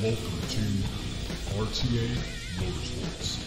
Welcome to RTA Motorsports.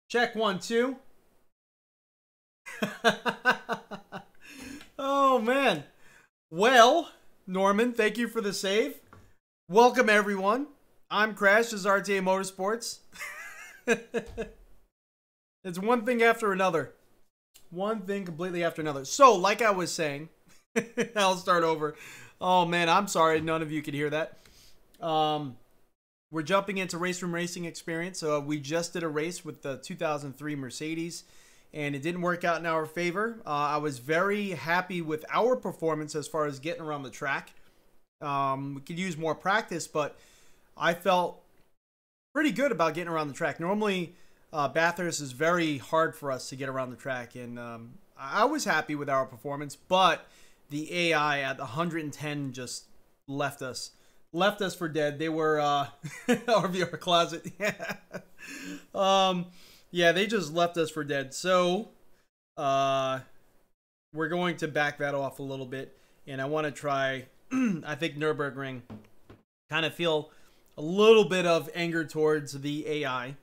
Check 1, 2. Oh, man. Well, Norman, thank you for the save. Welcome, everyone. I'm Crash. This is RTA Motorsports. It's one thing after another. One thing completely after another. So, like I was saying, I'll start over. Oh, man, I'm sorry. None of you could hear that. We're jumping into RaceRoom racing experience. So we just did a race with the 2003 Mercedes, and it didn't work out in our favor. I was very happy with our performance as far as getting around the track. We could use more practice, but I felt pretty good about getting around the track. Normally, Bathurst is very hard for us to get around the track, and I was happy with our performance, but the AI at 110 just left us for dead. They were RVR closet. Yeah, they just left us for dead. So we're going to back that off a little bit, and I want to try I think Nürburgring. Kind of feel a little bit of anger towards the AI.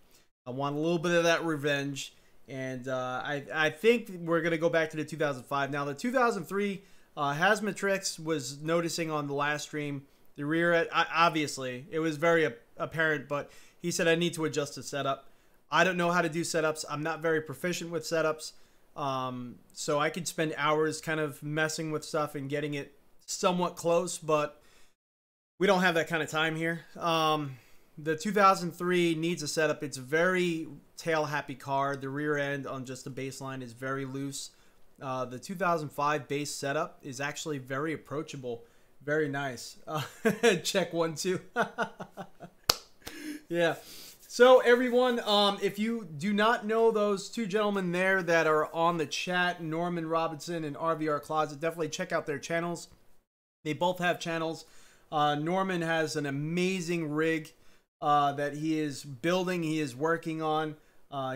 I want a little bit of that revenge, and I think we're going to go back to the 2005. Now, the 2003 Hasmatrix was noticing on the last stream, the rear end, obviously, it was very apparent, but he said I need to adjust the setup. I don't know how to do setups. I'm not very proficient with setups. So I could spend hours kind of messing with stuff and getting it somewhat close, but we don't have that kind of time here. The 2003 needs a setup. It's a very tail-happy car. The rear end on just the baseline is very loose. The 2005 base setup is actually very approachable. Very nice. Check 1, 2. Yeah. So everyone, if you do not know those two gentlemen there that are on the chat, Norman Robinson and RVR Closet, definitely check out their channels. They both have channels. Norman has an amazing rig that he is building, he is working on.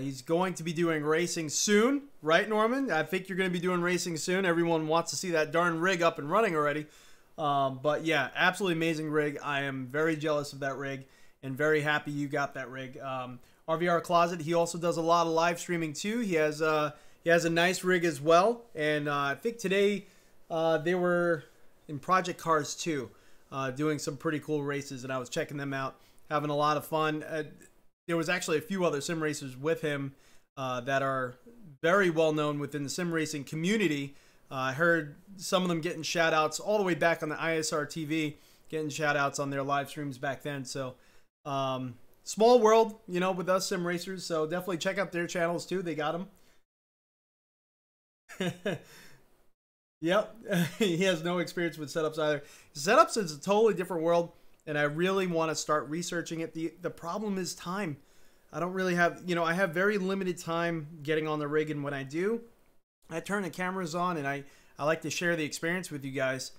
He's going to be doing racing soon, right, Norman? I think you're going to be doing racing soon. Everyone wants to see that darn rig up and running already. But yeah, absolutely amazing rig. I am very jealous of that rig and very happy you got that rig. RVR Closet, he also does a lot of live streaming too. He has a nice rig as well. And I think today they were in Project Cars 2 doing some pretty cool races, and I was checking them out, having a lot of fun. There was actually a few other sim racers with him that are very well known within the sim racing community. I heard some of them getting shout outs all the way back on the ISR TV, getting shout outs on their live streams back then. So small world, you know, with us sim racers. So definitely check out their channels too. They got them. Yep. He has no experience with setups either. Setups is a totally different world, and I really want to start researching it. The problem is time. I don't really have, you know, I have very limited time getting on the rig, and when I do, I turn the cameras on, and I like to share the experience with you guys.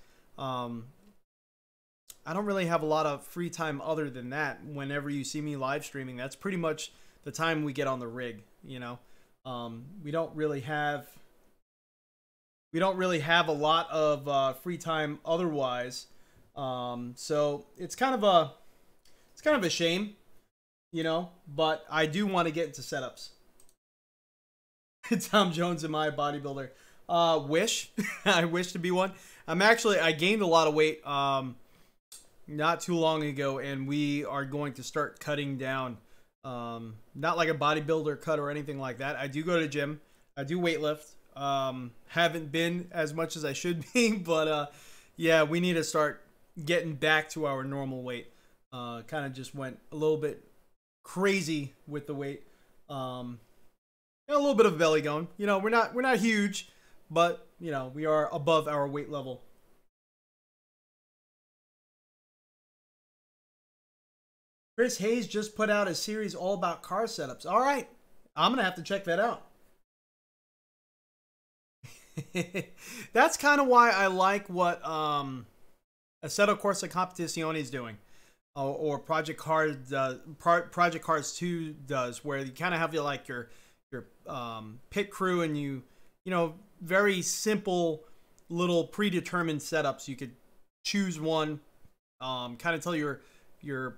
I don't really have a lot of free time other than that. Whenever you see me live streaming, that's pretty much the time we get on the rig. You know, we don't really have a lot of free time otherwise. So it's kind of a shame, you know. But I do want to get into setups. Tom Jones, am I a bodybuilder? Wish. I wish to be one. I gained a lot of weight not too long ago, and we are going to start cutting down. Not like a bodybuilder cut or anything like that. I do go to the gym. I do weightlift. Haven't been as much as I should be, but yeah, we need to start getting back to our normal weight. Kind of just went a little bit crazy with the weight. A little bit of belly going. You know, we're not huge, but you know, we are above our weight level. Chris Hayes just put out a series all about car setups. All right, I'm gonna have to check that out. That's kind of why I like what Assetto Corsa Competizione is doing, or Project Cars 2 does, where you kind of have your pit crew, and you know, very simple little predetermined setups. You could choose one, kind of tell your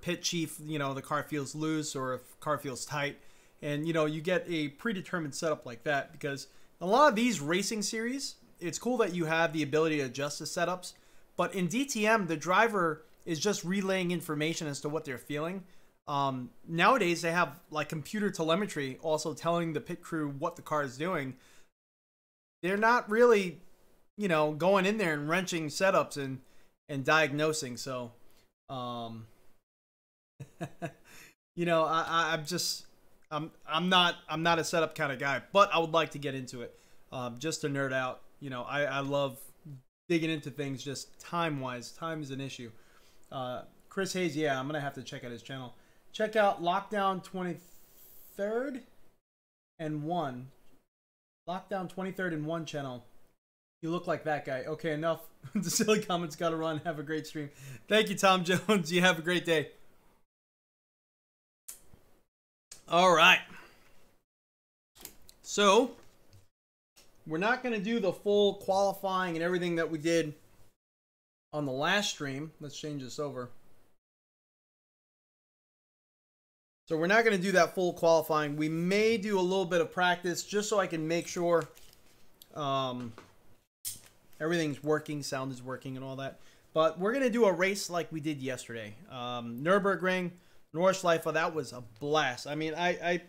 pit chief, you know, the car feels loose or if car feels tight, and you know, you get a predetermined setup like that. Because a lot of these racing series, it's cool that you have the ability to adjust the setups, but in DTM, the driver is just relaying information as to what they're feeling. Nowadays, they have like computer telemetry also telling the pit crew what the car is doing. They're not really, you know, going in there and wrenching setups and diagnosing. So, you know, I'm not a setup kind of guy, but I would like to get into it, just to nerd out. You know, I love digging into things. Just time is an issue. Chris Hayes, yeah, I'm gonna have to check out his channel. Check out Lockdown 23rd and 1. Lockdown 23rd and 1 channel. You look like that guy. Okay, enough. The silly comments gotta run. Have a great stream. Thank you, Tom Jones. You have a great day. All right. So, we're not going to do the full qualifying and everything that we did on the last stream. Let's change this over. So we're not going to do that full qualifying. We may do a little bit of practice just so I can make sure everything's working, sound is working and all that. But we're going to do a race like we did yesterday. Nürburgring, Nordschleife, that was a blast. I mean, I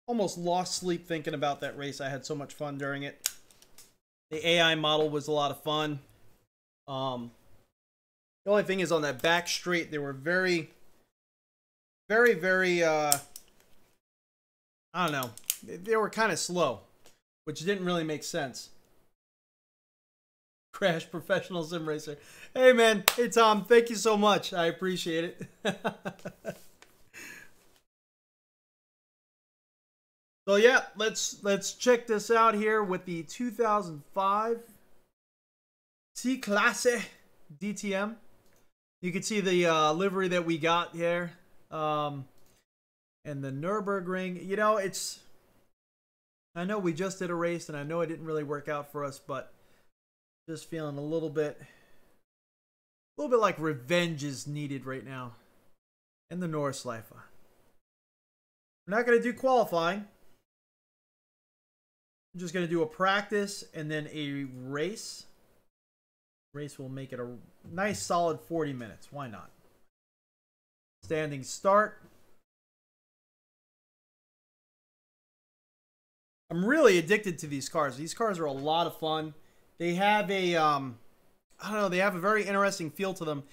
almost lost sleep thinking about that race. I had so much fun during it. The AI model was a lot of fun. The only thing is on that back straight, they were very, I don't know. They were kind of slow, which didn't really make sense. Crash Professional Sim Racer. Hey, man. Hey, Tom. Thank you so much. I appreciate it. So, yeah, let's check this out here with the 2005 C-Classe DTM. You can see the livery that we got here. And the Nürburgring, you know, I know we just did a race and I know it didn't really work out for us, but just feeling a little bit like revenge is needed right now. And the Nordschleife. We're not going to do qualifying. I'm just going to do a practice and then a race. Race will make it a nice solid 40 minutes. Why not? Standing start. I'm really addicted to these cars. These cars are a lot of fun. They have a, I don't know, they have a very interesting feel to them.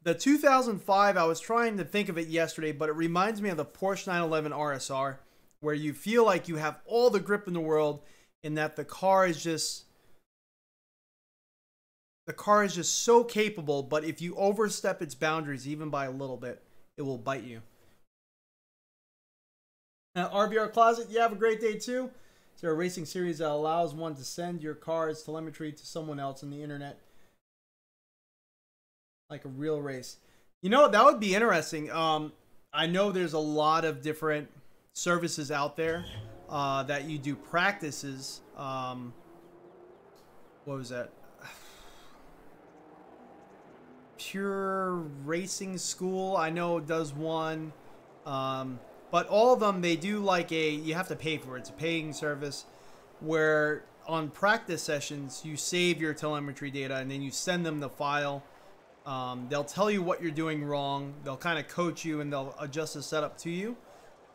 The 2005, I was trying to think of it yesterday, but it reminds me of the Porsche 911 RSR, where you feel like you have all the grip in the world and that the car is just so capable, but if you overstep its boundaries even by a little bit, it will bite you. RVR Closet, you have a great day too. Is there a racing series that allows one to send your car's telemetry to someone else on the internet? Like a real race. You know, that would be interesting. I know there's a lot of different services out there that you do practices. What was that? Pure Racing School, I know it does one. But all of them, they do like you have to pay for it. It's a paying service where on practice sessions, you save your telemetry data and then you send them the file. They'll tell you what you're doing wrong. They'll kind of coach you and they'll adjust the setup to you.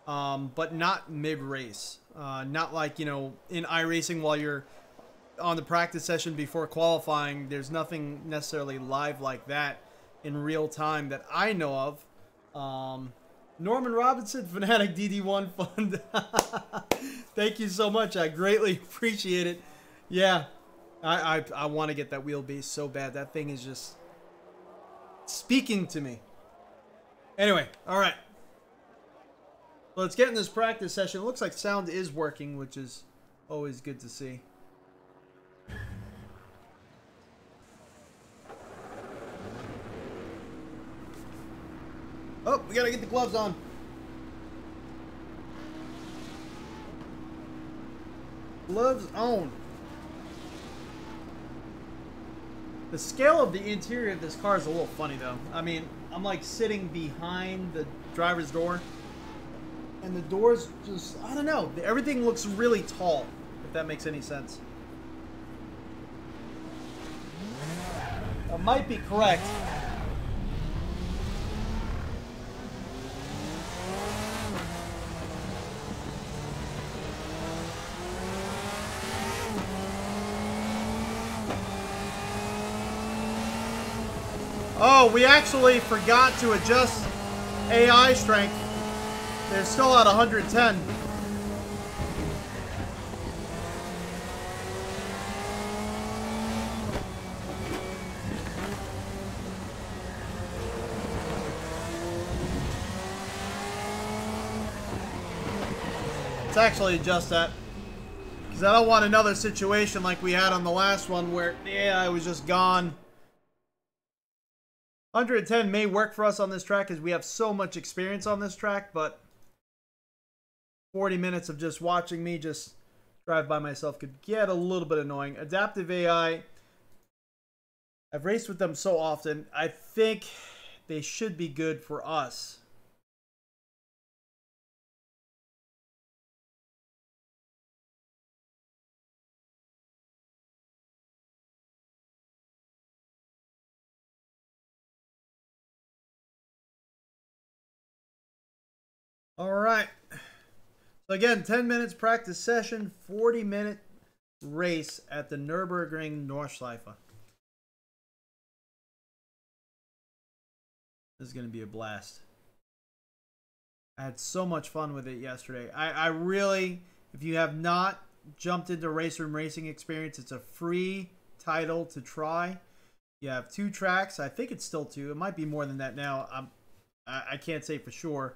But not mid-race. Not like, you know, in iRacing while you're on the practice session before qualifying. There's nothing necessarily live like that in real time that I know of. Norman Robinson, Fanatec DD1 Fund. Thank you so much. I greatly appreciate it. Yeah, I want to get that wheelbase so bad. That thing is just speaking to me. Anyway, all right. So let's get in this practice session. It looks like sound is working, which is always good to see. Oh, we gotta get the gloves on. Gloves on. The scale of the interior of this car is a little funny, though. I mean, I'm like sitting behind the driver's door, and the door's just, I don't know. Everything looks really tall, if that makes any sense. That might be correct. Oh, we actually forgot to adjust AI strength. They're still at 110. Let's actually adjust that, because I don't want another situation like we had on the last one where the AI was just gone. 110 may work for us on this track because we have so much experience on this track, but 40 minutes of just watching me just drive by myself could get a little bit annoying. Adaptive AI, I've raced with them so often. I think they should be good for us. All right. So again, 10 minutes practice session, 40-minute race at the Nürburgring Nordschleife. This is going to be a blast. I had so much fun with it yesterday. I really, if you have not jumped into RaceRoom Racing Experience, it's a free title to try. You have 2 tracks. I think it's still 2. It might be more than that now. I can't say for sure.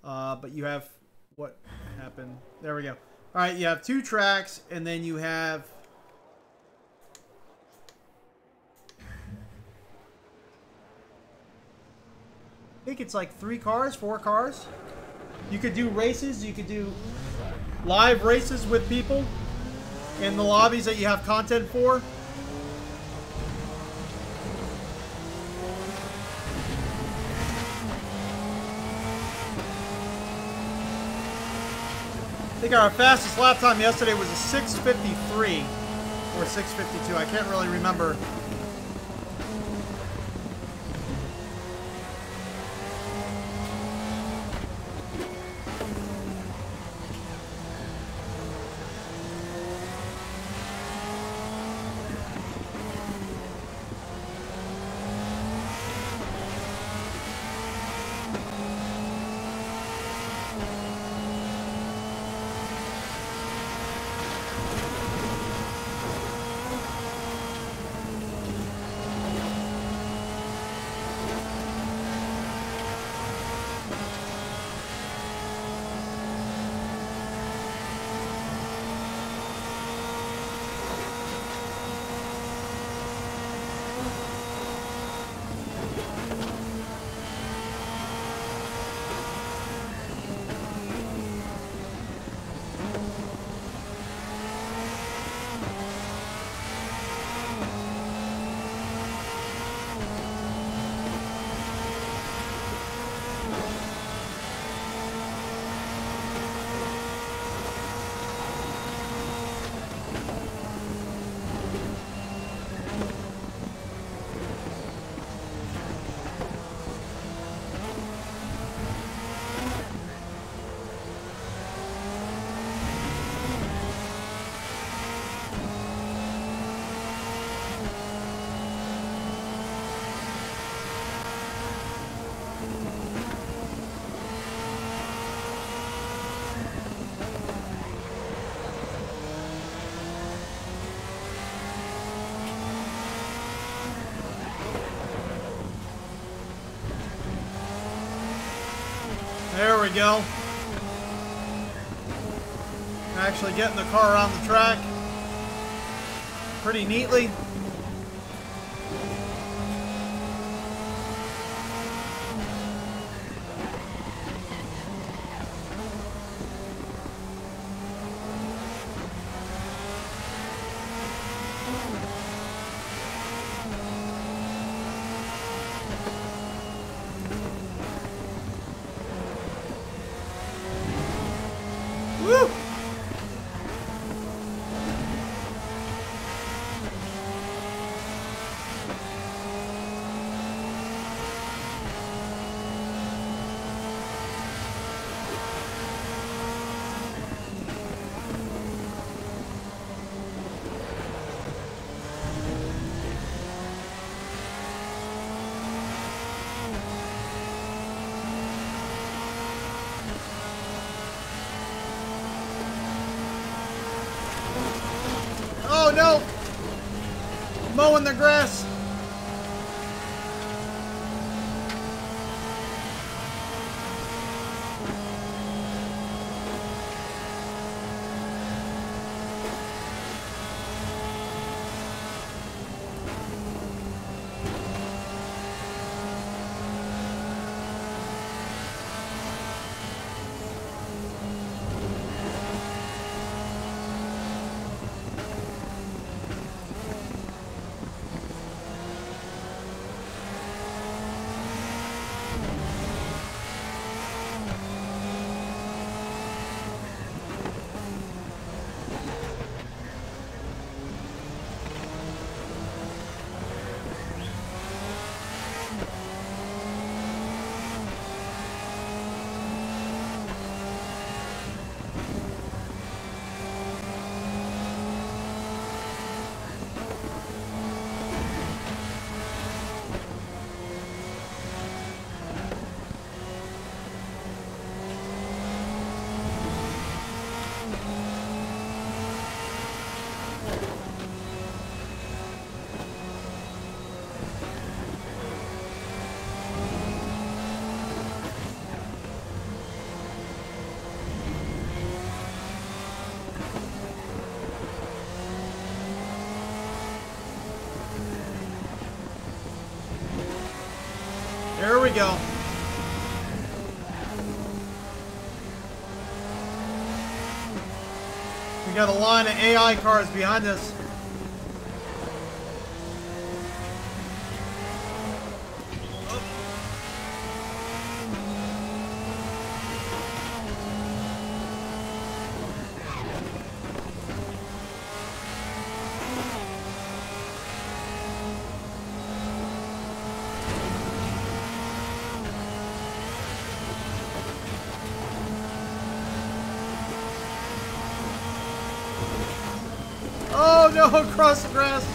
But you have, what happened? There we go. All right, you have 2 tracks, and then you have, I think it's like 3 cars, 4 cars. You could do races. You could do live races with people in the lobbies that you have content for. I think our fastest lap time yesterday was a 6:53 or 6:52. I can't really remember. There we go. Actually getting the car around the track pretty neatly. Woo! Oh no! Mowing the grass. There we go. We got a line of AI cars behind us. Oh no, across the grass.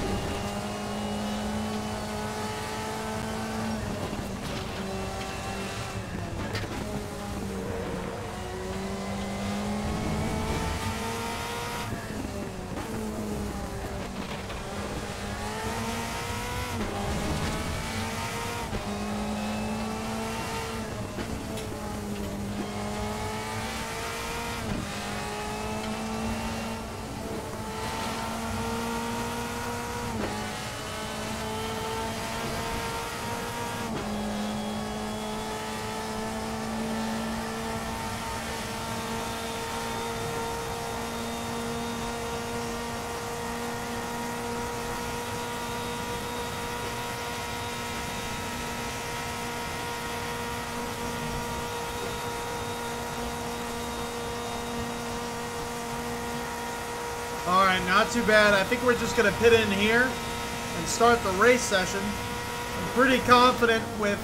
Alright, not too bad. I think we're just going to pit in here and start the race session. I'm pretty confident with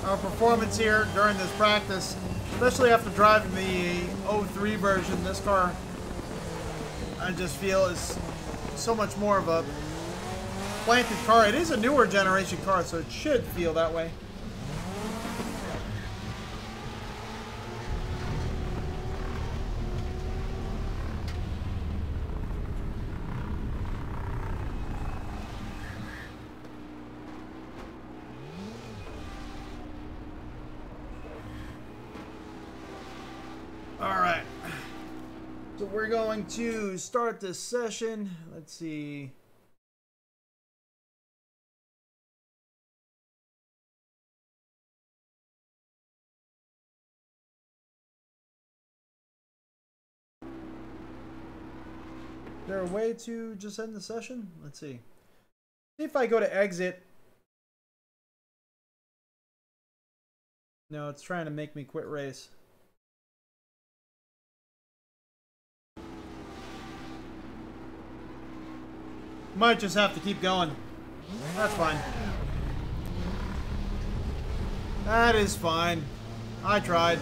our performance here during this practice, especially after driving the 03 version. This car, I just feel, is so much more of a planted car. It is a newer generation car, so it should feel that way. So we're going to start this session. Let's see. Is there a way to just end the session? Let's see. See if I go to exit. No, it's trying to make me quit race. Might just have to keep going. That's fine. That is fine. I tried.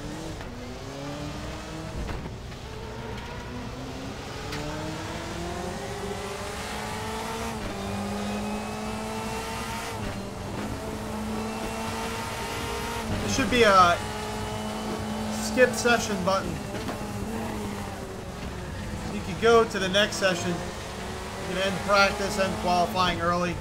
There should be a skip session button. You can go to the next session. You can end practice, end qualifying early.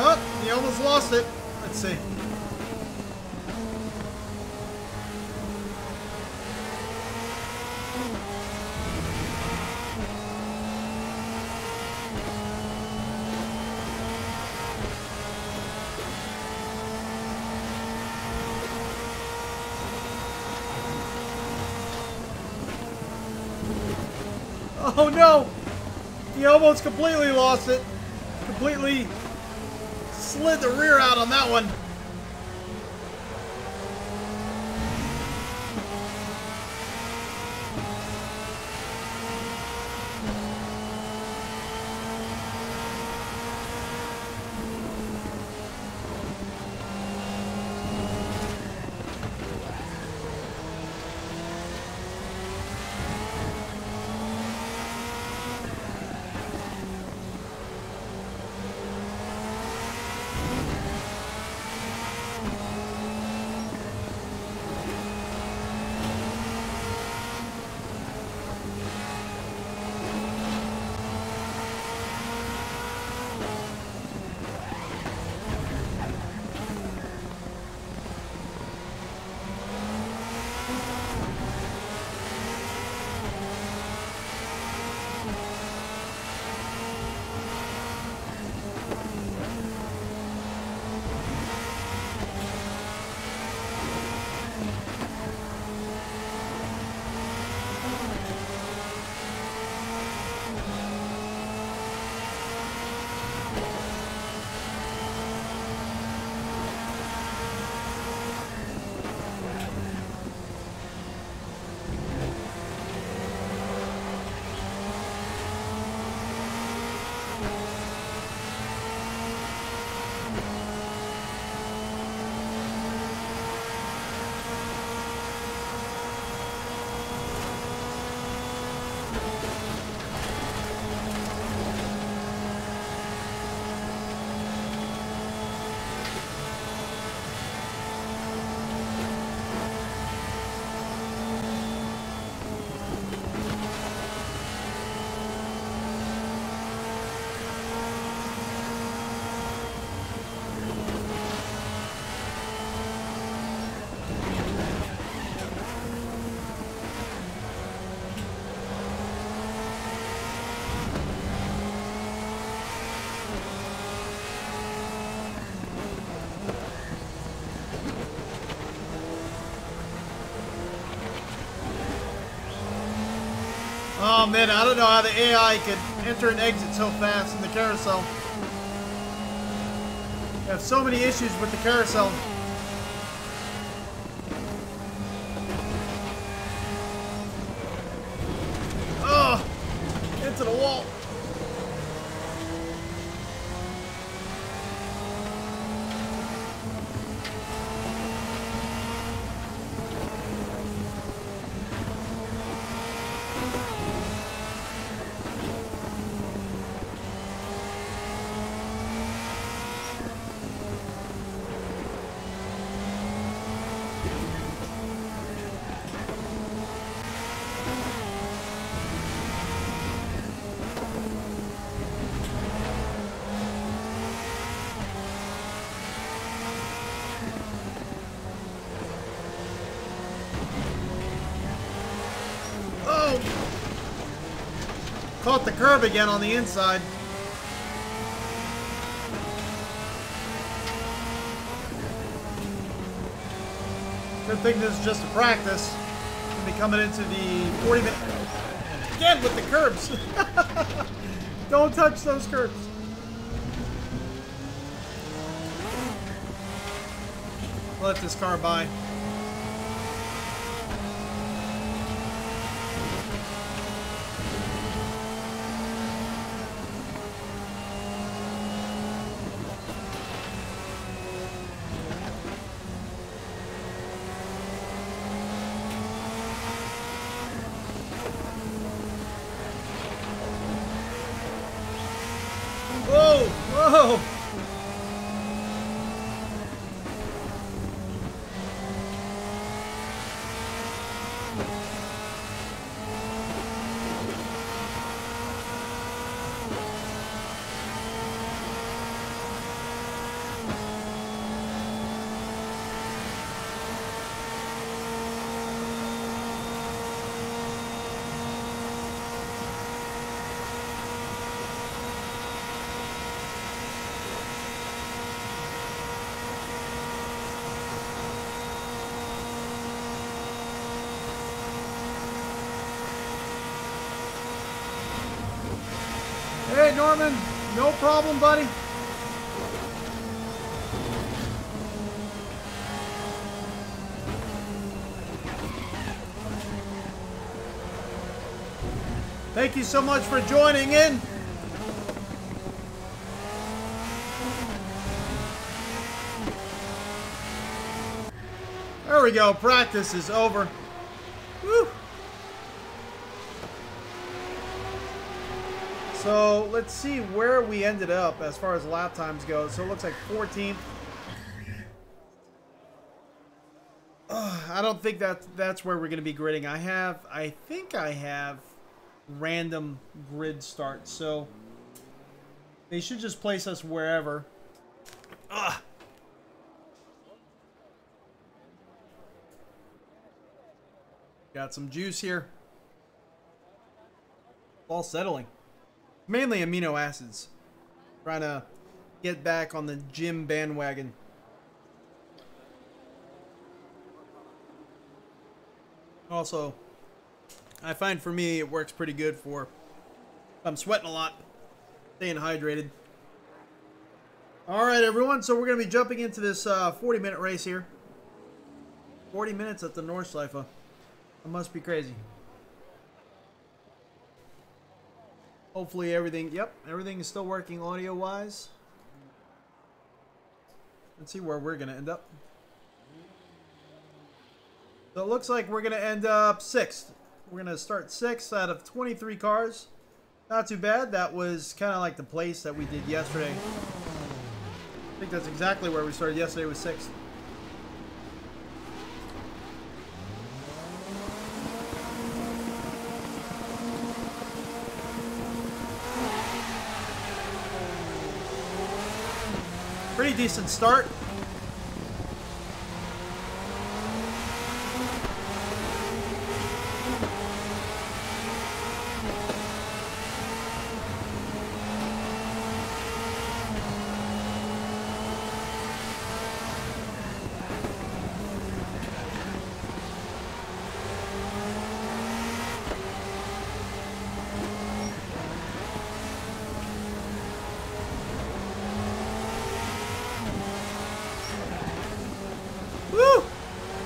Oh, he almost lost it. Let's see. Oh no! He almost completely lost it. Completely slid the rear out on that one. Oh man, I don't know how the AI could enter and exit so fast in the carousel. I have so many issues with the carousel. Oh, into the wall. Caught the curb again on the inside. Good thing this is just a practice. We'll be coming into the 40-minute... Again with the curbs. Don't touch those curbs. Let this car by. Whoa! Whoa! Hey, Norman. No problem, buddy. Thank you so much for joining in. There we go. Practice is over. Woo. So let's see where we ended up as far as lap times go. So it looks like 14th. I don't think that's where we're going to be gridding. I think I have random grid starts. So they should just place us wherever. Ugh. Got some juice here. All settling. Mainly amino acids. Trying to get back on the gym bandwagon. Also, I find for me it works pretty good for if I'm sweating a lot, staying hydrated. Alright everyone, so we're going to be jumping into this 40-minute race here. 40 minutes at the Nordschleife. That must be crazy. Hopefully everything, yep, everything is still working audio-wise. Let's see where we're going to end up. So it looks like we're going to end up 6th. We're going to start 6th out of 23 cars. Not too bad. That was kind of like the place that we did yesterday. I think that's exactly where we started yesterday, was 6th. Pretty decent start.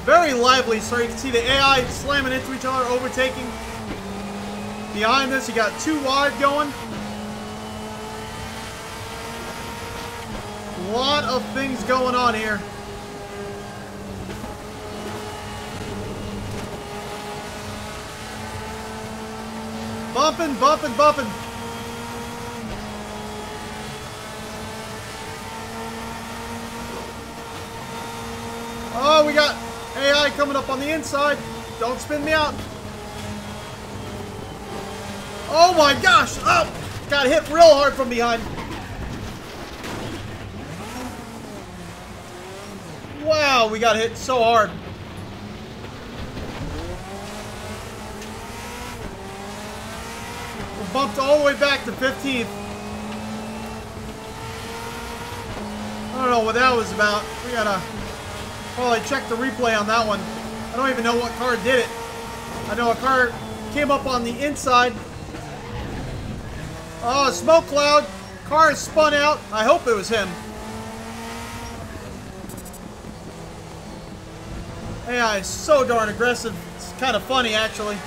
Very lively, so you can see the AI slamming into each other, overtaking. Behind this, you got 2 wide going. A lot of things going on here. Bumping, bumping, bumping. Oh, we got AI coming up on the inside. Don't spin me out. Oh my gosh. Oh, got hit real hard from behind. Wow, we got hit so hard. bumped all the way back to 15th. I don't know what that was about. We gotta probably check the replay on that one. I don't even know what car did it. I know a car came up on the inside. Oh, smoke cloud. Car is spun out. I hope it was him. AI is so darn aggressive. It's kind of funny, actually.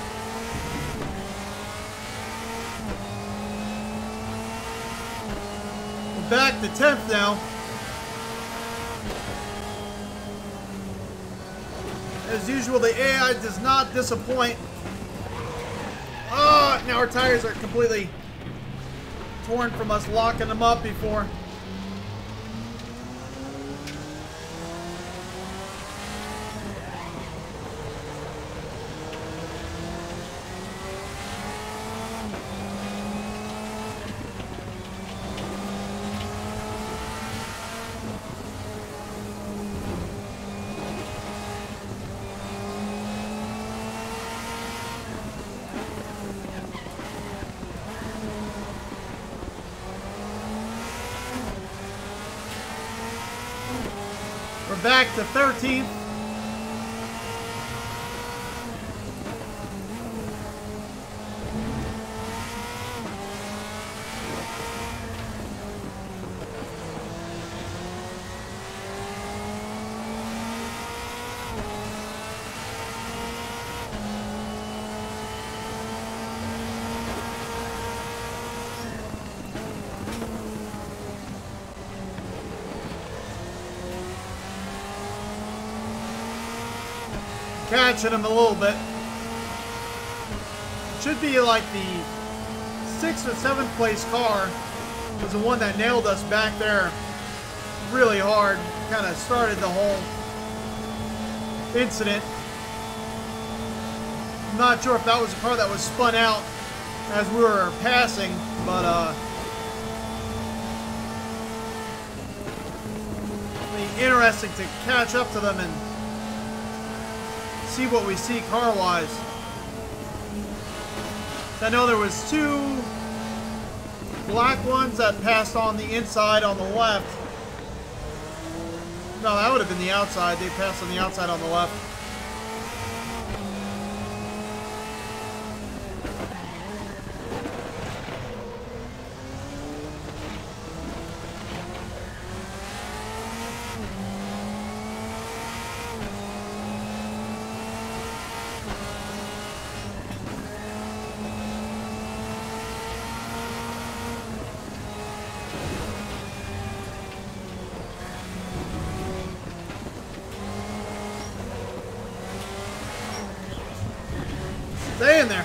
We're back to 10th now. As usual, the AI does not disappoint. Oh, now our tires are completely torn from us locking them up before. We're back to 13th. Catching him a little bit. Should be like the 6th or 7th place car was the one that nailed us back there really hard. Kind of started the whole incident. I'm not sure if that was a car that was spun out as we were passing, but it'll be interesting to catch up to them and see what we see car-wise. I know there was 2 black ones that passed on the inside on the left. No, that would have been the outside. They passed on the outside on the left. Stay in there.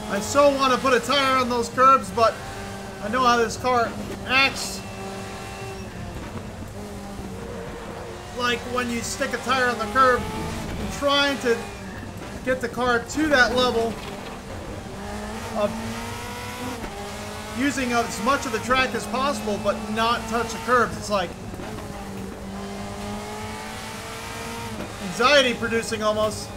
I so want to put a tire on those curbs, but I know how this car acts. Like when you stick a tire on the curb, trying to get the car to that level of using as much of the track as possible, but not touch the curbs. It's like anxiety producing almost.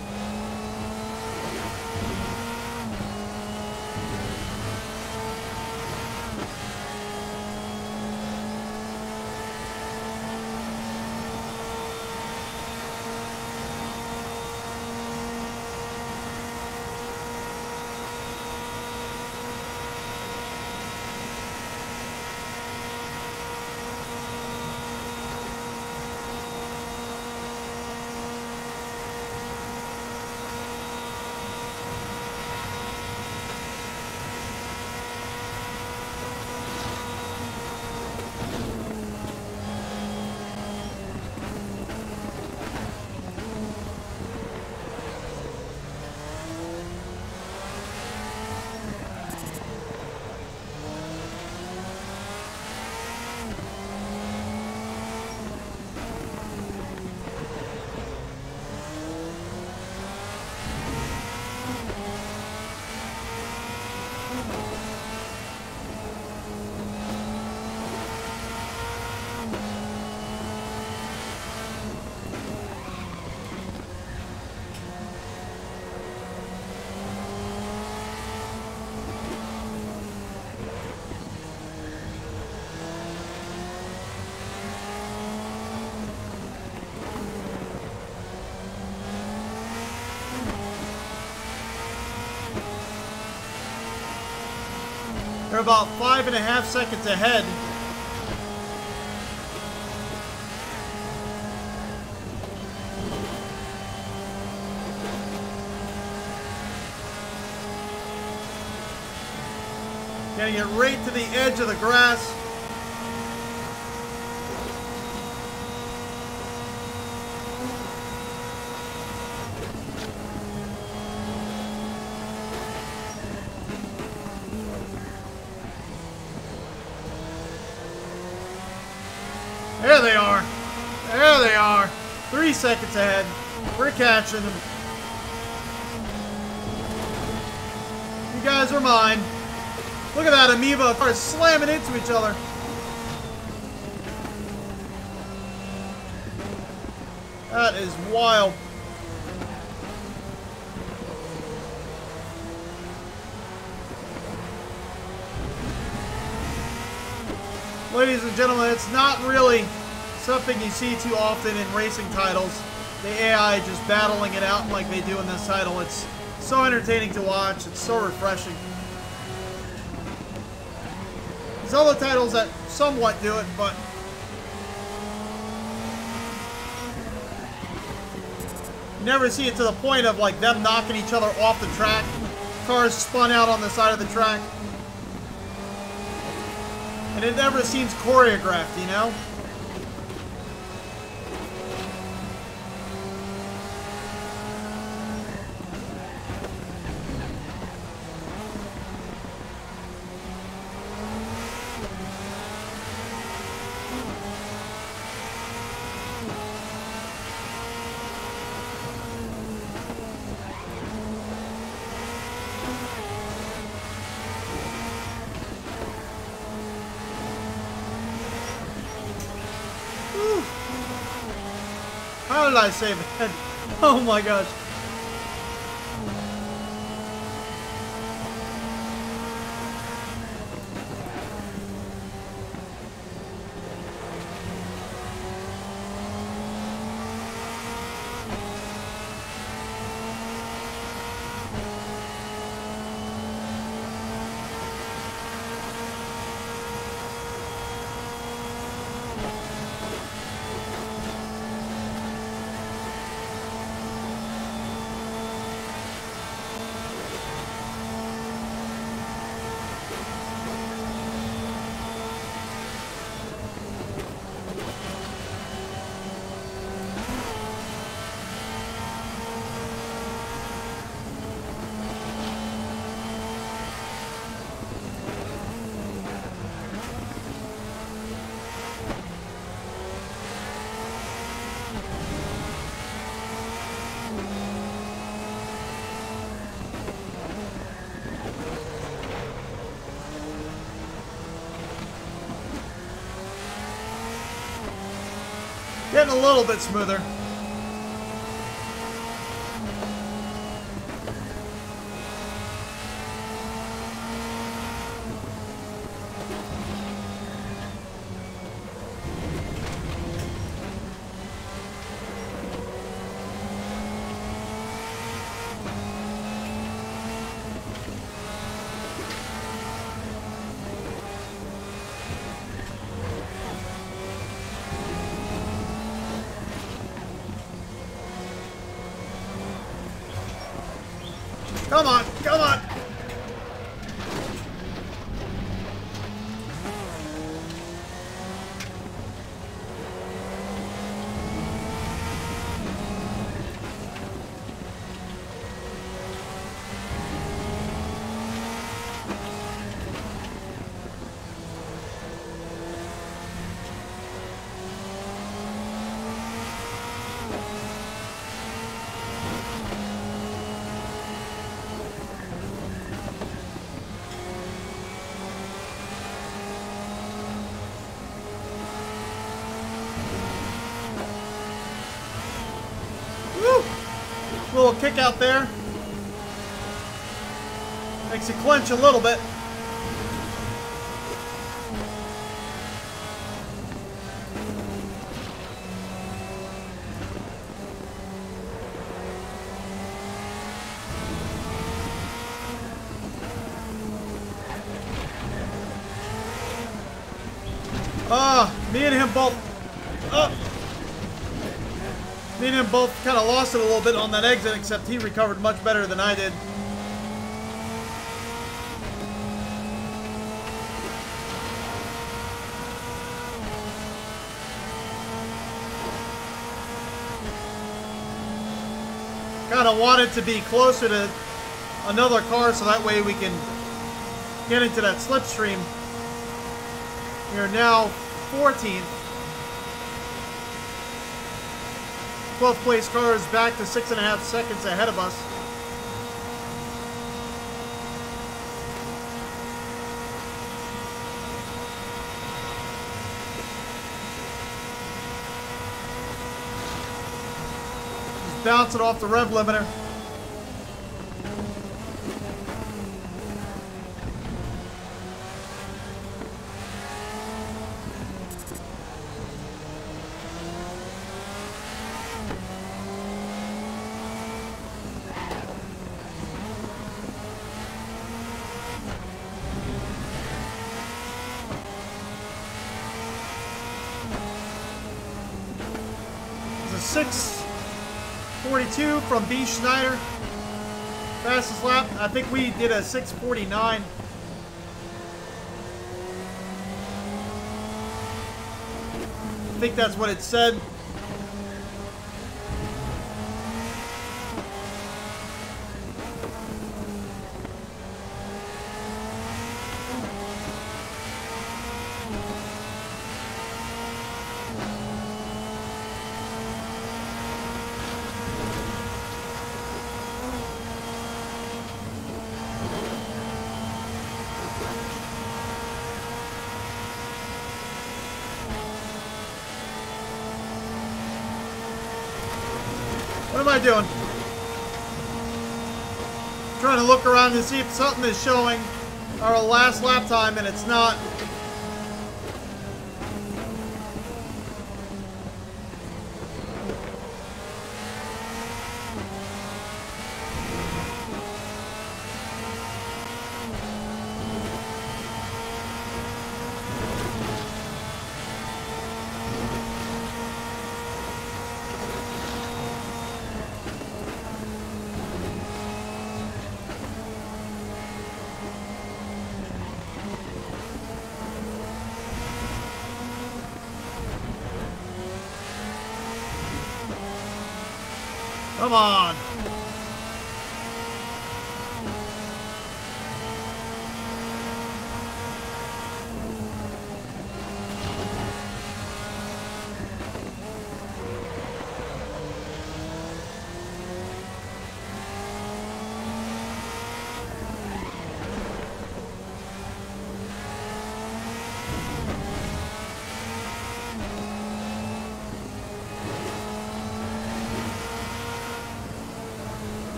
They're about 5.5 seconds ahead. Getting it right to the edge of the grass. There they are. There they are. 3 seconds ahead. We're catching them. You guys are mine. Look at that amoeba cars slamming into each other. That is wild. Ladies and gentlemen, it's not really something you see too often in racing titles. The AI just battling it out like they do in this title. It's so entertaining to watch. It's so refreshing. There's other titles that somewhat do it, but you never see it to the point of like them knocking each other off the track. Cars spun out on the side of the track. And it never seems choreographed, you know? How did I save it? Oh my gosh. Getting a little bit smoother. Come on, come on. Little kick out there. Makes you clench a little bit. Me and him both. Me and him both kind of lost it a little bit on that exit, except he recovered much better than I did. Kind of wanted to be closer to another car so that way we can get into that slipstream. We are now 14th. 12th place car is back to 6.5 seconds ahead of us. Just bouncing off the rev limiter. It's a 6:42 from B. Schneider. Fastest lap. I think we did a 6:49. I think that's what it said. What am I doing? Trying to look around to see if something is showing our last lap time, and it's not. Come on.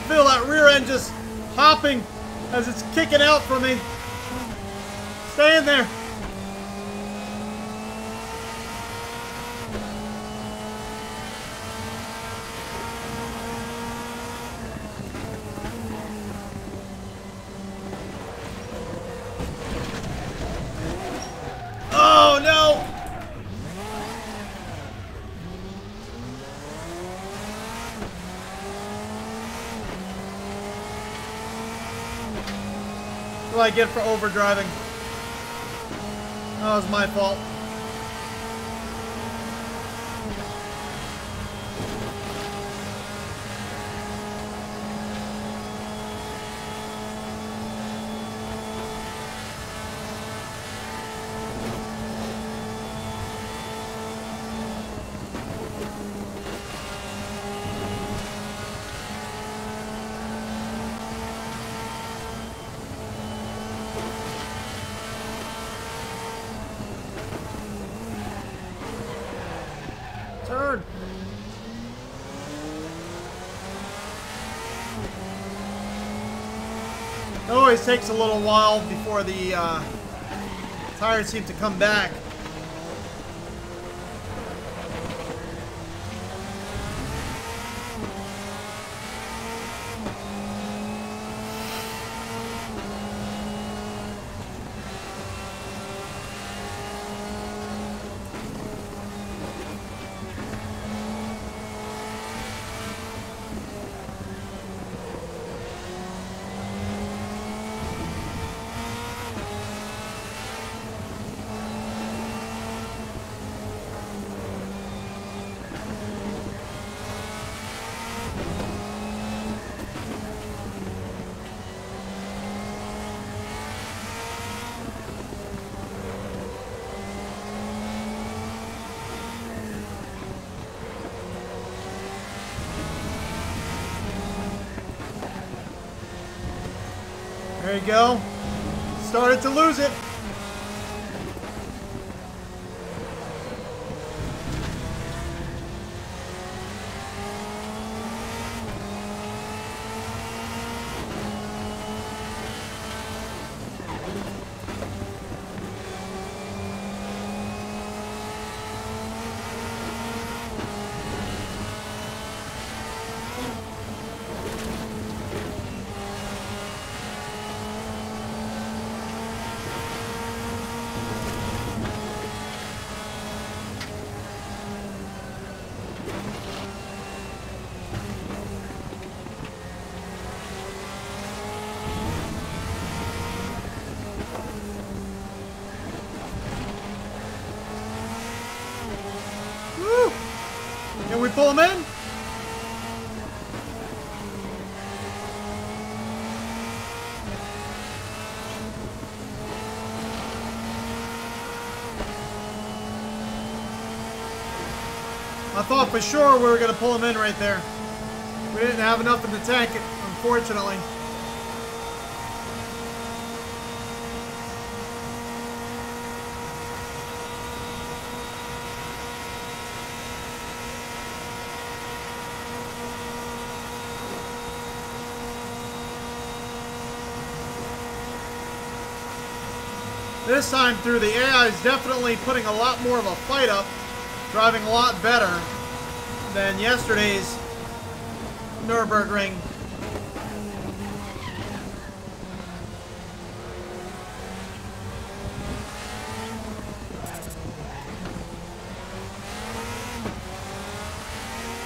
Feel that rear end just hopping as it's kicking out from me. Stay in there. Oh no! What do I get for overdriving? That was my fault. Turn. always takes a little while before the tires seem to come back. There you go. Started to lose it. Can we pull him in? I thought for sure we were going to pull him in right there. We didn't have enough in the tank, unfortunately. This time through, the AI is definitely putting a lot more of a fight up, driving a lot better than yesterday's Nürburgring.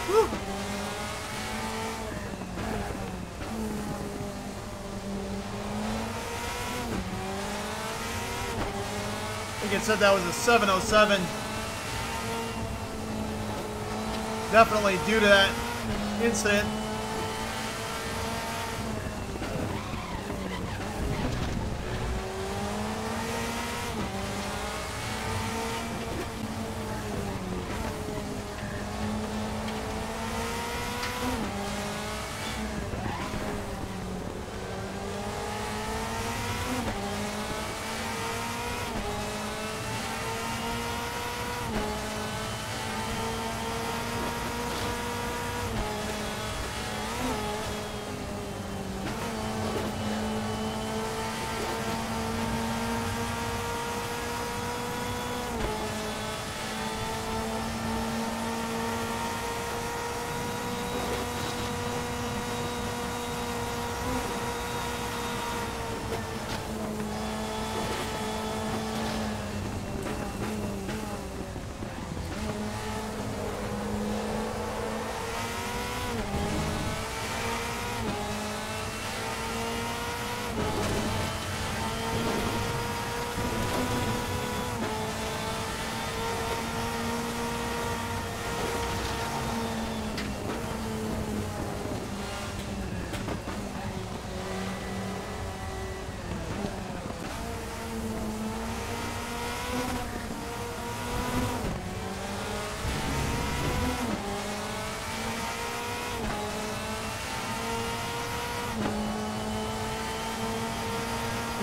Whew. I think it said that was a 707. Definitely due to that incident.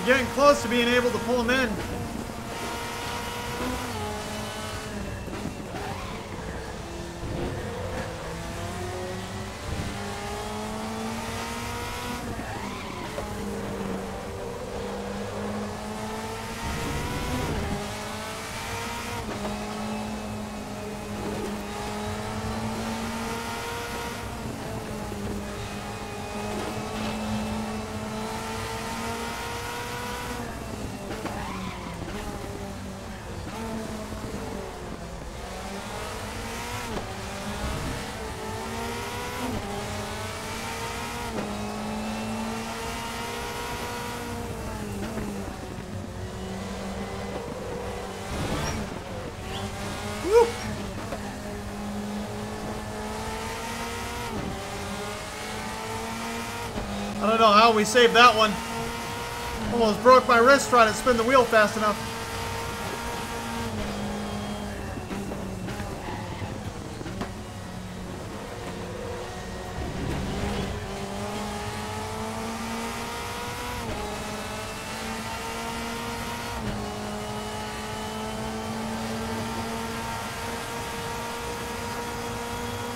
Getting close to being able to pull him in. know how we saved that one. Almost broke my wrist trying to spin the wheel fast enough.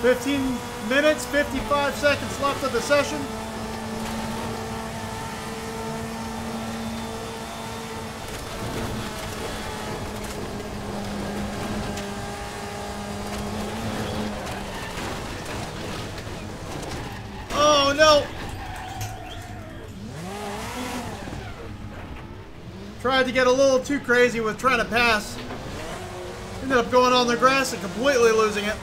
"15 minutes, 55 seconds left of the session." Oh no! Tried to get a little too crazy with trying to pass. Ended up going on the grass and completely losing it.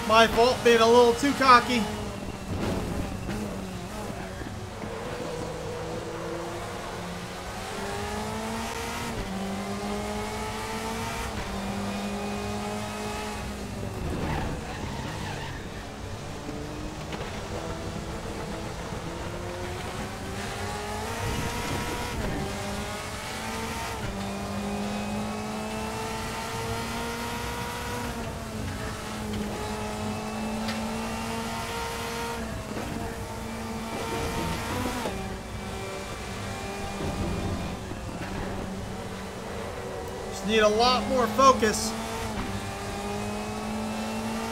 My fault, being a little too cocky. Need a lot more focus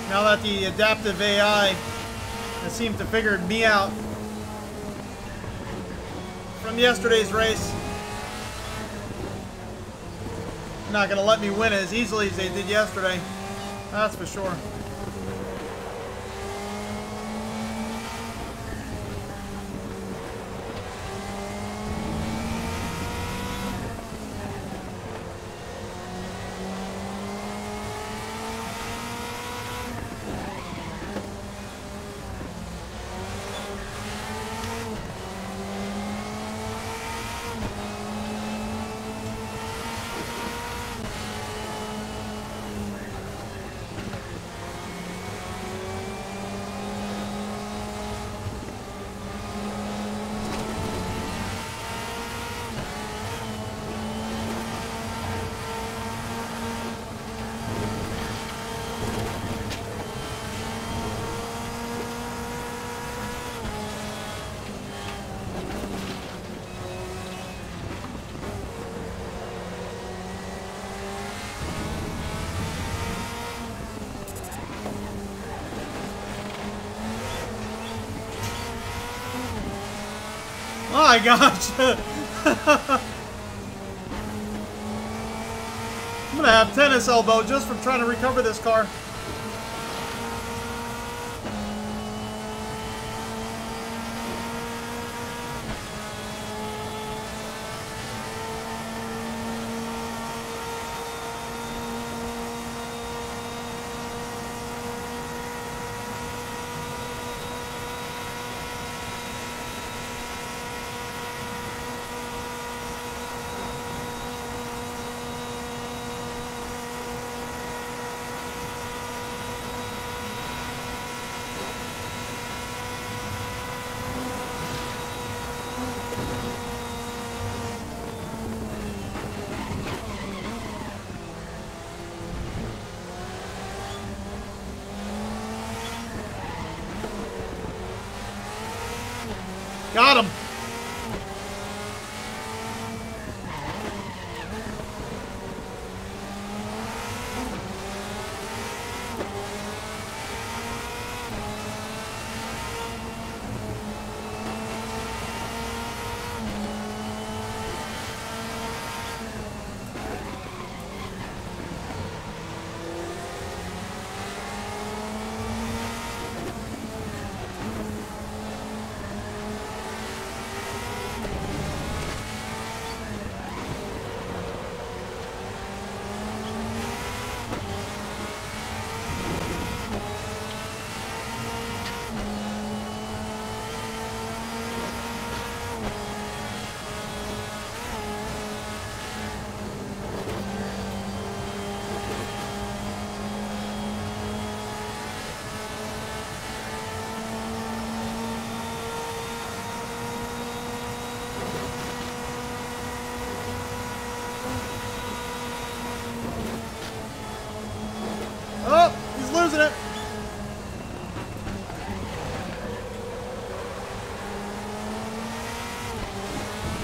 now that the adaptive AI has seemed to figure me out from yesterday's race. Not gonna let me win as easily as they did yesterday, that's for sure. Oh my gosh! I'm gonna have tennis elbow just from trying to recover this car. Got him.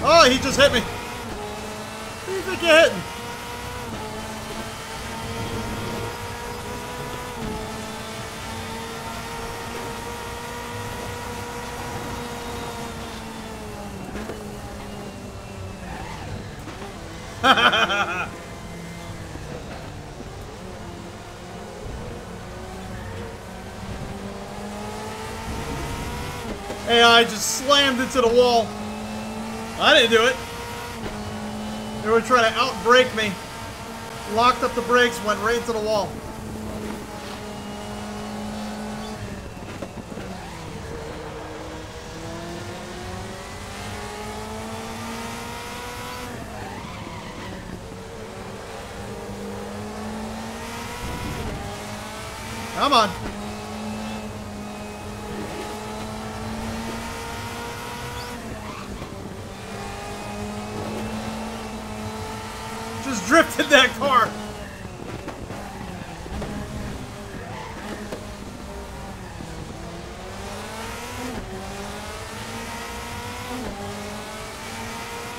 Oh, he just hit me. Who do you think you're hitting? AI just slammed into the wall. I didn't do it. They were trying to outbrake me. Locked up the brakes, went right into the wall. Come on. Just drifted that car.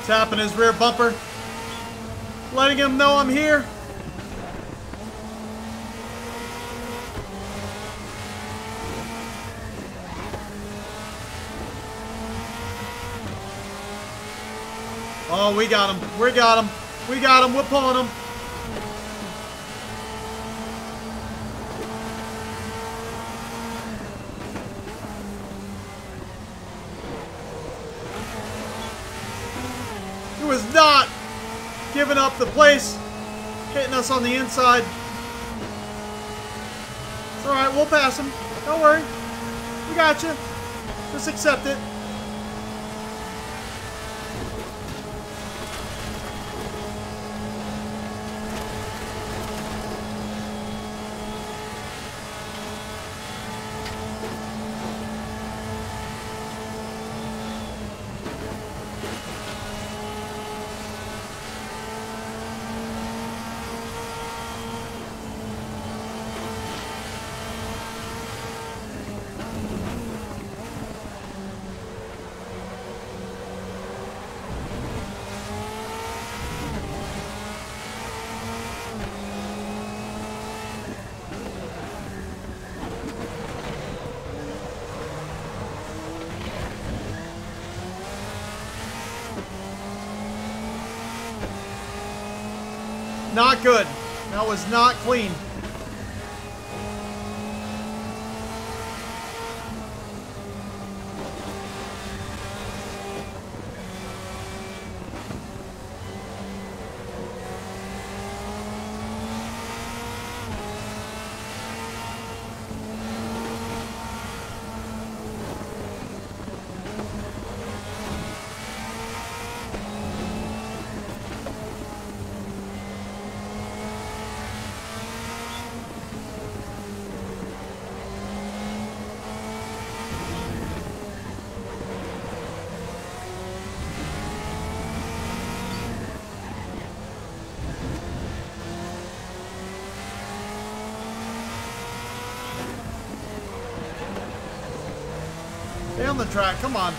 Tapping his rear bumper. Letting him know I'm here. Oh, we got him. We got him. We got him. We're pulling him. He was not giving up the place. Hitting us on the inside. It's alright. We'll pass him. Don't worry. We got you. Just accept it. Not good. That was not clean. Stay on the track, come on.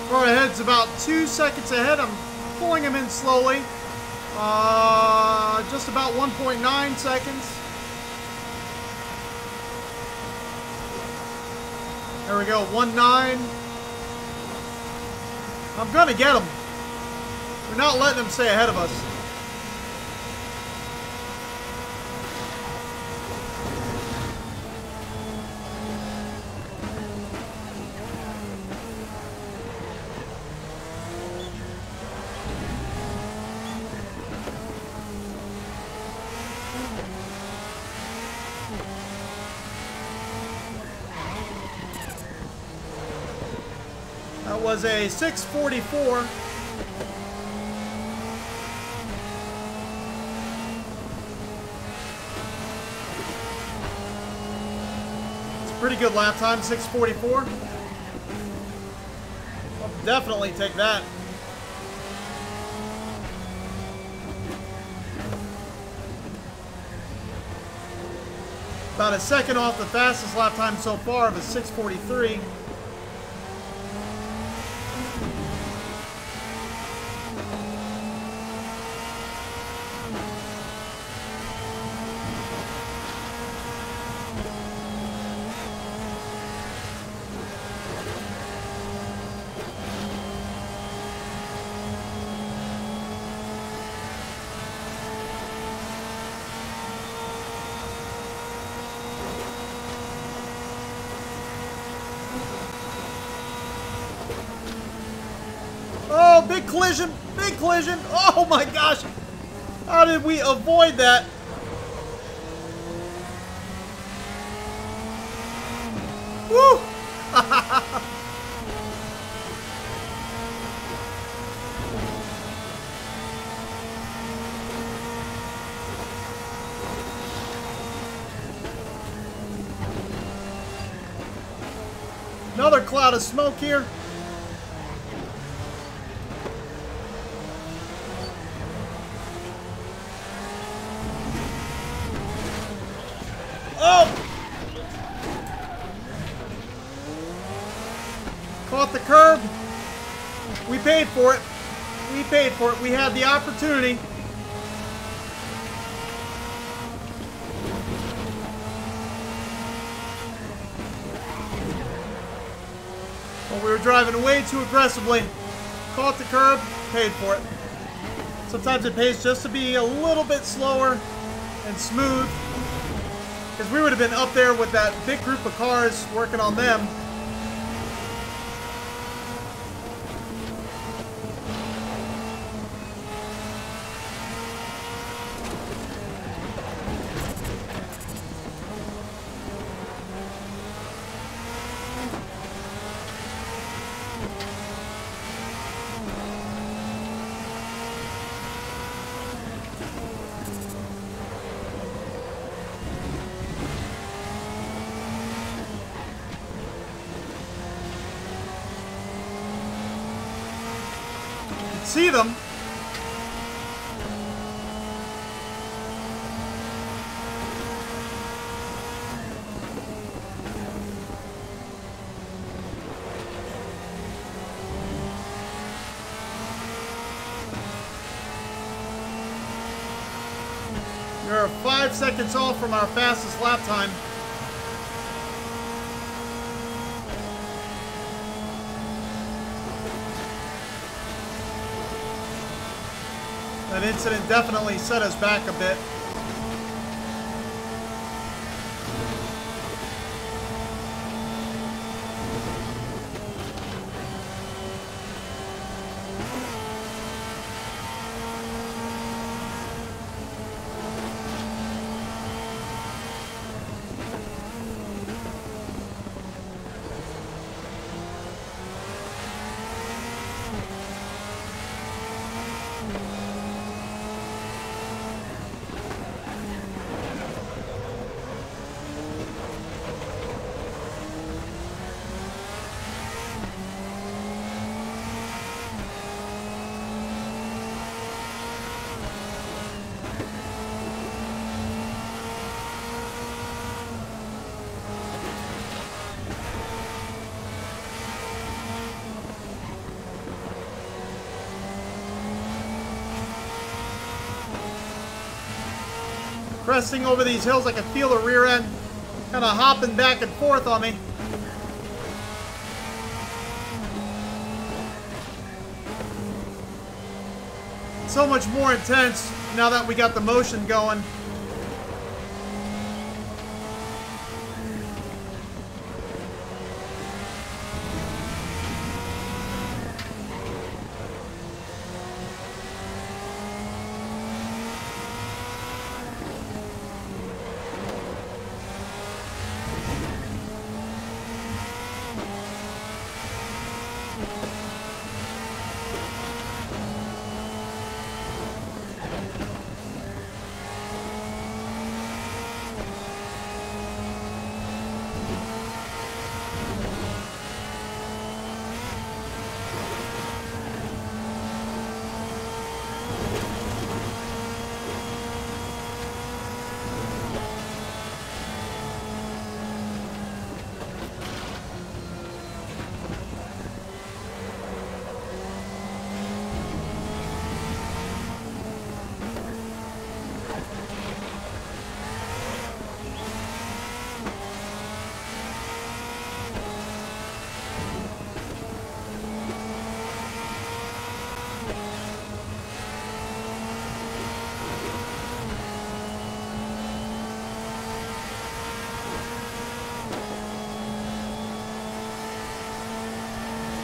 Far ahead's about 2 seconds ahead. I'm pulling him in slowly. Just about 1.9 seconds. There we go, 1.9. I'm gonna get them. We're not letting them stay ahead of us. That was a 644. It's a pretty good lap time, 644. I'll definitely take that. About a second off the fastest lap time so far of a 643. Oh, big collision! Big collision! Oh my gosh! How did we avoid that? Woo! Another cloud of smoke here. Oh! Caught the curb. We paid for it. We paid for it. We had the opportunity. Well, we were driving way too aggressively. Caught the curb. Paid for it. Sometimes it pays just to be a little bit slower and smooth. Because we would have been up there with that big group of cars working on them. See them. We're 5 seconds off from our fastest lap time. That incident definitely set us back a bit. Cresting over these hills, I can feel the rear end kind of hopping back and forth on me. so much more intense now that we got the motion going.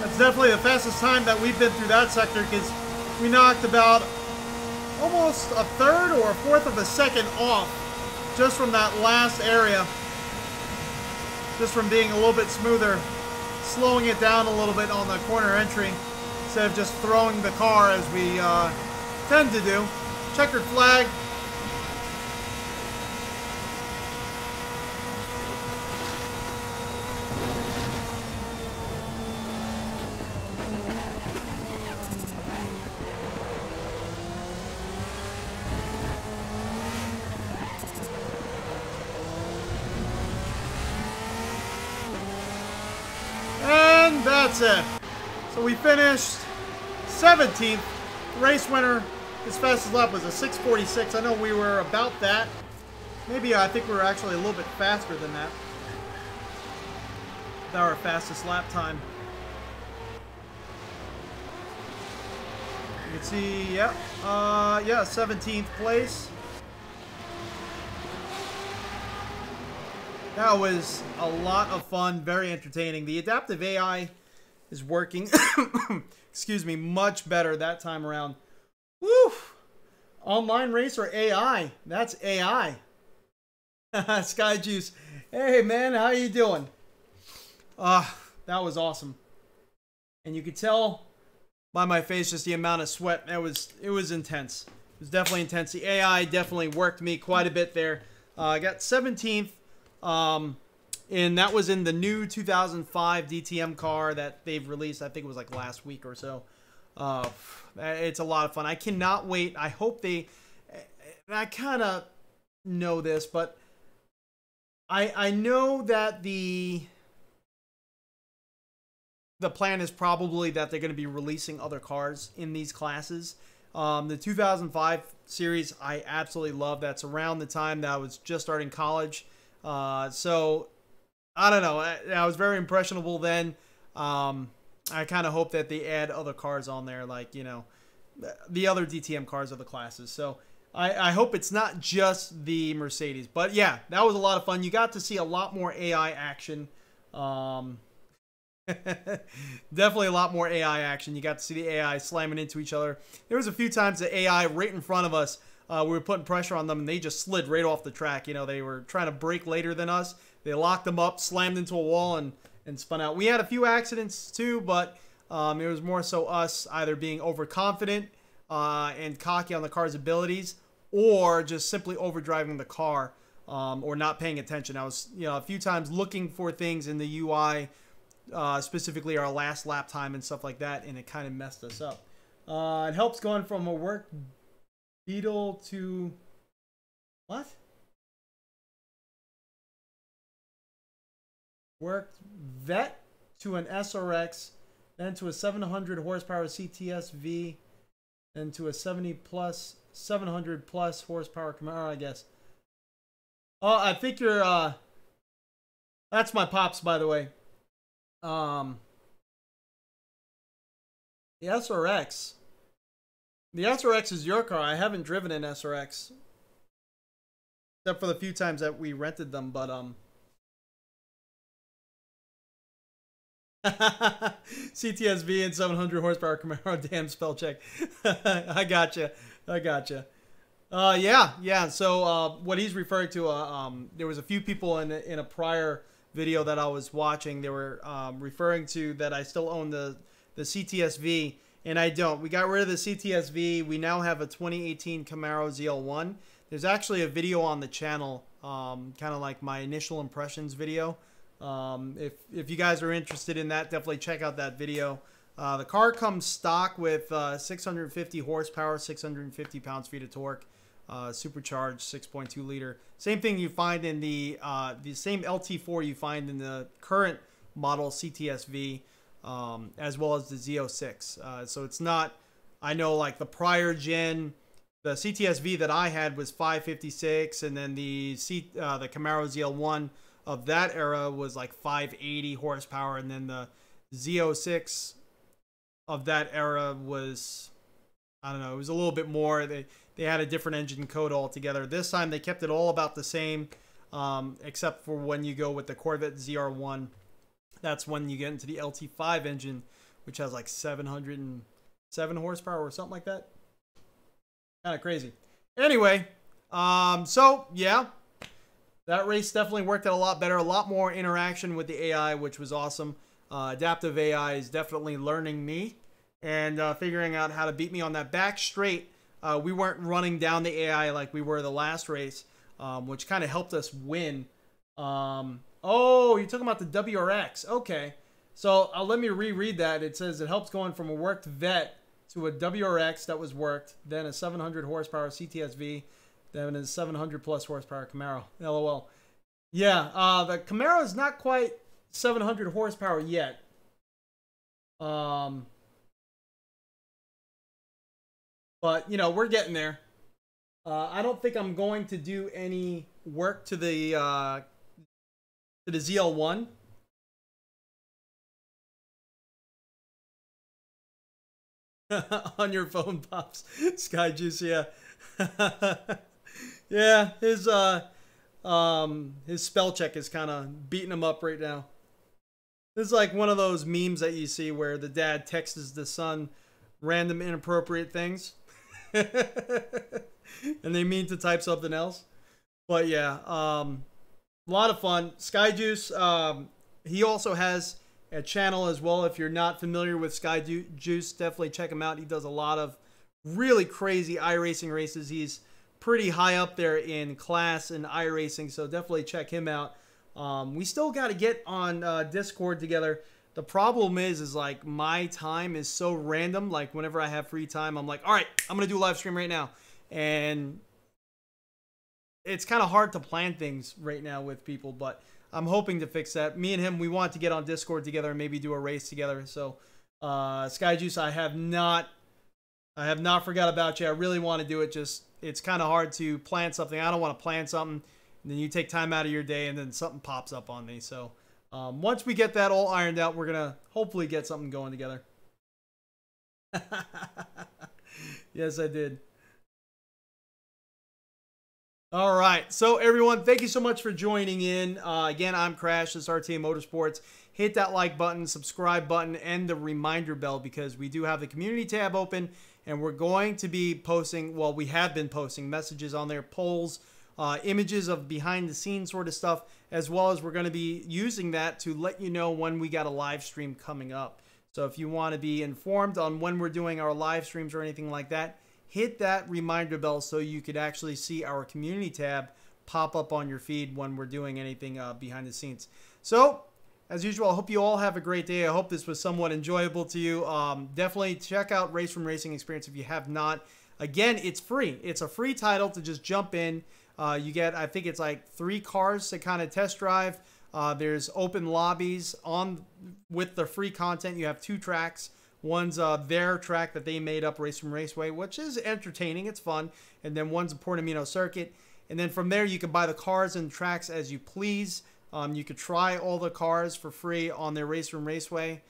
That's definitely the fastest time that we've been through that sector, because we knocked about almost a third or a fourth of a second off just from that last area. Just from being a little bit smoother, slowing it down a little bit on the corner entry instead of just throwing the car as we tend to do. Checkered flag. That's it. So we finished 17th. Race winner. His fastest lap was a 6:46. I know we were about that. Maybe I think we were actually a little bit faster than that. That our fastest lap time. You can see, yeah, 17th place. That was a lot of fun, very entertaining. The adaptive AI is working, excuse me, much better that time around. Woo! Online race or AI? That's AI. Sky Juice. Hey man, how you doing? That was awesome. And you could tell by my face just the amount of sweat. It was intense. It was definitely intense. The AI definitely worked me quite a bit there. I got 17th. And that was in the new 2005 DTM car that they've released. I think it was like last week or so. It's a lot of fun. I cannot wait. I hope they... I kind of know this, but I know that the plan is probably that they're going to be releasing other cars in these classes. The 2005 series, I absolutely love. That's around the time that I was just starting college. So, I don't know. I was very impressionable then. I kind of hope that they add other cars on there, like, you know, the other DTM cars of the classes. So, I hope it's not just the Mercedes. But, yeah, that was a lot of fun. You got to see a lot more AI action. Definitely a lot more AI action. You got to see the AI slamming into each other. There was a few times the AI right in front of us, we were putting pressure on them, and they just slid right off the track. You know, they were trying to brake later than us. They locked them up, slammed into a wall, and spun out. We had a few accidents too, but it was more so us either being overconfident and cocky on the car's abilities, or just simply overdriving the car or not paying attention. I was, you know, a few times looking for things in the UI, specifically our last lap time and stuff like that, and it kind of messed us up. It helps going from a work Beetle to what? Worked Vet to an SRX, then to a 700 horsepower CTS-V, then to a 700 plus horsepower Camaro, I guess. Oh, I think you're that's my pops, by the way. The SRX. The SRX is your car. I haven't driven an SRX. Except for the few times that we rented them, but CTSV and 700 horsepower Camaro, damn spell check. I gotcha. I gotcha. Yeah. So what he's referring to, there was a few people in a prior video that I was watching. They were referring to that I still own the CTSV, and I don't. We got rid of the CTSV. We now have a 2018 Camaro ZL1. There's actually a video on the channel, kind of like my initial impressions video. If you guys are interested in that, definitely check out that video. The car comes stock with 650 horsepower, 650 pounds-feet of torque, supercharged 6.2 liter. Same thing you find in the same LT4 you find in the current model CTSV, as well as the Z06. So it's not, I know like the prior gen, the CTSV that I had was 556, and then the Camaro ZL1 of that era was like 580 horsepower, and then the Z06 of that era was, I don't know, it was a little bit more. They had a different engine code altogether. This time they kept it all about the same, except for when you go with the Corvette ZR1. That's when you get into the LT5 engine, which has like 707 horsepower or something like that. Kind of crazy. Anyway, so yeah, that race definitely worked out a lot better. A lot more interaction with the AI, which was awesome. Adaptive AI is definitely learning me and figuring out how to beat me on that back straight. We weren't running down the AI like we were the last race, which kind of helped us win. Oh, you're talking about the WRX. Okay. So let me reread that. It says it helps going from a worked vet to a WRX that was worked, then a 700 horsepower CTSV, then a 700 plus horsepower Camaro. LOL. Yeah, the Camaro is not quite 700 horsepower yet. But you know, we're getting there. I don't think I'm going to do any work to the ZL1. On your phone, Pops. Sky Juice, yeah. Yeah, his spell check is kind of beating him up right now. This is like one of those memes that you see where the dad texts the son random inappropriate things. And they mean to type something else. But yeah, a lot of fun. Sky Juice, he also has a channel as well. If you're not familiar with Sky Juice, definitely check him out. He does a lot of really crazy iRacing races. He's pretty high up there in class in iRacing, so definitely check him out. We still got to get on Discord together. The problem is like my time is so random. Like whenever I have free time, I'm like, all right, I'm gonna do a live stream right now, and it's kind of hard to plan things right now with people, but I'm hoping to fix that. Me and him, we want to get on Discord together and maybe do a race together. So, Sky Juice, I have not forgot about you. I really want to do it. Just it's kind of hard to plan something. I don't want to plan something, and then you take time out of your day, and then something pops up on me. So, once we get that all ironed out, we're gonna hopefully get something going together. Yes, I did. All right, so everyone, thank you so much for joining in. Again, I'm Crash, this is RTA Motorsports. Hit that like button, subscribe button, and the reminder bell because we do have the community tab open, and we're going to be posting, well, we have been posting messages on there, polls, images of behind-the-scenes sort of stuff, as well as we're going to be using that to let you know when we got a live stream coming up. So if you want to be informed on when we're doing our live streams or anything like that, hit that reminder bell so you could actually see our community tab pop up on your feed when we're doing anything behind the scenes. So, as usual, I hope you all have a great day. I hope this was somewhat enjoyable to you. Definitely check out RaceRoom Racing Experience if you have not. Again, it's free. It's a free title to just jump in. You get, I think it's like 3 cars to kind of test drive. There's open lobbies with the free content. You have 2 tracks. One's their track that they made up, RaceRoom Raceway, which is entertaining. It's fun. And then one's a Portimao circuit. And then from there, you can buy the cars and tracks as you please. You could try all the cars for free on their RaceRoom Raceway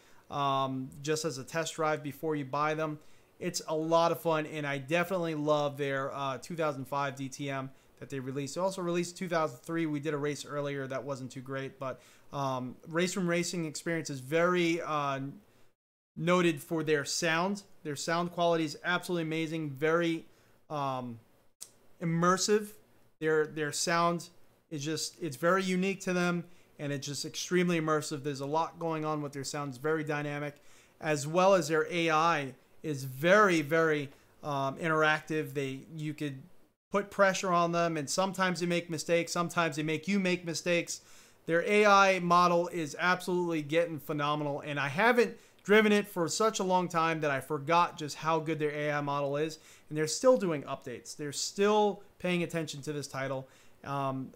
just as a test drive before you buy them. It's a lot of fun, and I definitely love their 2005 DTM that they released. They also released 2003. We did a race earlier that wasn't too great, but RaceRoom Racing Experience is very noted for their sound. Their sound quality is absolutely amazing, very immersive. Their sound is just, it's very unique to them, and it's just extremely immersive. There's a lot going on with their sound. It's very dynamic, as well as their AI is very, very interactive. You could put pressure on them, and sometimes they make mistakes. Sometimes they make you make mistakes. Their AI model is absolutely getting phenomenal, and I haven't driven it for such a long time that I forgot just how good their AI model is, and they're still doing updates. They're still paying attention to this title. I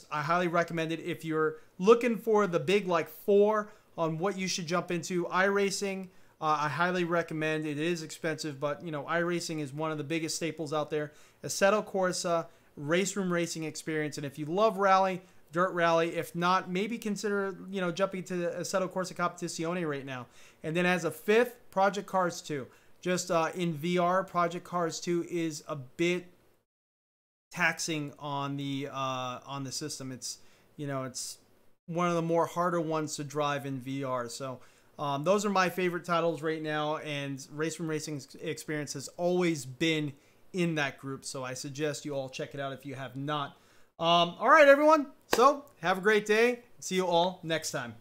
highly recommend it. If you're looking for the big like 4 on what you should jump into, iRacing, I highly recommend. It is expensive, but you know, iRacing is one of the biggest staples out there. Assetto Corsa, RaceRoom Racing Experience, and if you love rally, dirt rally, if not, maybe consider, you know, jumping to the Assetto Corsa Competizione right now. And then as a 5th, Project Cars 2. Just in VR, Project Cars 2 is a bit taxing on the system. It's, you know, it's one of the more harder ones to drive in VR. So those are my favorite titles right now, and RaceRoom Racing Experience has always been in that group. So I suggest you all check it out if you have not. All right, everyone. So have a great day. See you all next time.